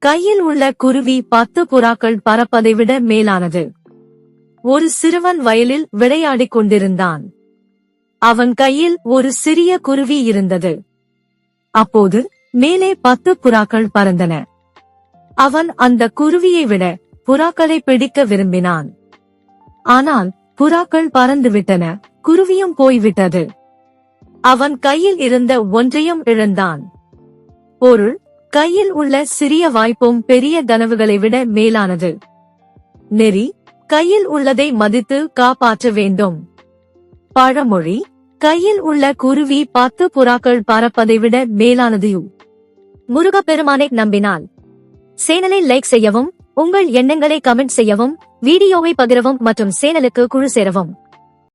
கையில் உள்ள குருவி 10 புறாக்கள் பறப்பதை விட மேலானது. ஒரு சிறுவன் வயலில் விளையாடிக் கொண்டிருந்தான். அவன் கையில் ஒரு சிறிய குருவி இருந்தது. அப்போது மேலே 10 புறாக்கள் பறந்தன. அவன் அந்த குருவியை விட புறாக்களை பிடிக்க விரும்பினான். ஆனால் புறாக்கள் பறந்துவிட்டன, குருவியும் போய்விட்டது. அவன் கையில் இருந்த ஒன்றையும் இழந்தான். பொருள்: கையில் உள்ள சிறிய வாய்ப்பும் பெரிய கனவுகளை விட மேலானது. நெறி: கையில் உள்ளதை மதித்து காப்பாற்ற வேண்டும். பழமொழி: கையில் உள்ள குருவி 10 புறாக்கள் பறப்பதை விட மேலானது. முருகப்பெருமானை நம்பினால் சேனலை லைக் செய்யவும், உங்கள் எண்ணங்களை கமெண்ட் செய்யவும், வீடியோவை பகிரவும் மற்றும் சேனலுக்கு குழு சேரவும்.